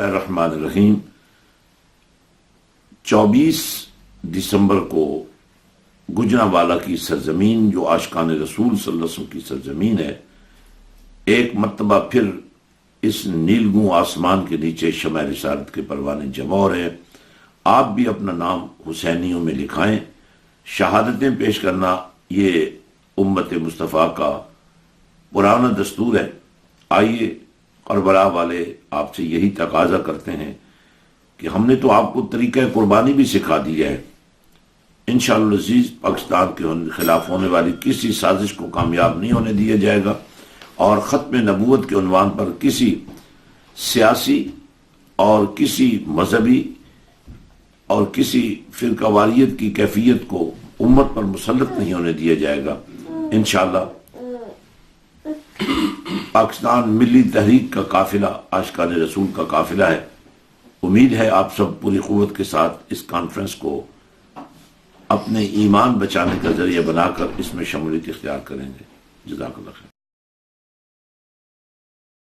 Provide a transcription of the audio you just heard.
الرحمن الرحیم 24 دسمبر کو گجرانوالہ کی سرزمین جو عاشقان رسول صلی اللہ علیہ وسلم کی سرزمین ہے، ایک مرتبہ پھر اس نیلگوں آسمان کے نیچے شمع رسالت کے پروانے جمع ہو رہے ہیں۔ آپ بھی اپنا نام حسینیوں میں لکھائیں۔ شہادتیں پیش کرنا یہ امت مصطفیٰ کا پرانا دستور ہے۔ آئیے کربلا والے آپ سے یہی تقاضا کرتے ہیں کہ ہم نے تو آپ کو طریقہ قربانی بھی سکھا دیا ہے۔ انشاءاللہ العزیز پاکستان کے خلاف ہونے والی کسی سازش کو کامیاب نہیں ہونے دیا جائے گا، اور ختم نبوت کے عنوان پر کسی سیاسی اور کسی مذہبی اور کسی فرقہ واریت کی کیفیت کو امت پر مسلط نہیں ہونے دیا جائے گا۔ انشاءاللہ پاکستان ملی تحریک کا قافلہ عاشقان رسول کا قافلہ ہے۔ امید ہے آپ سب پوری قوت کے ساتھ اس کانفرنس کو اپنے ایمان بچانے کا ذریعہ بنا کر اس میں شمولیت اختیار کریں گے۔ جزاک اللہ خیر۔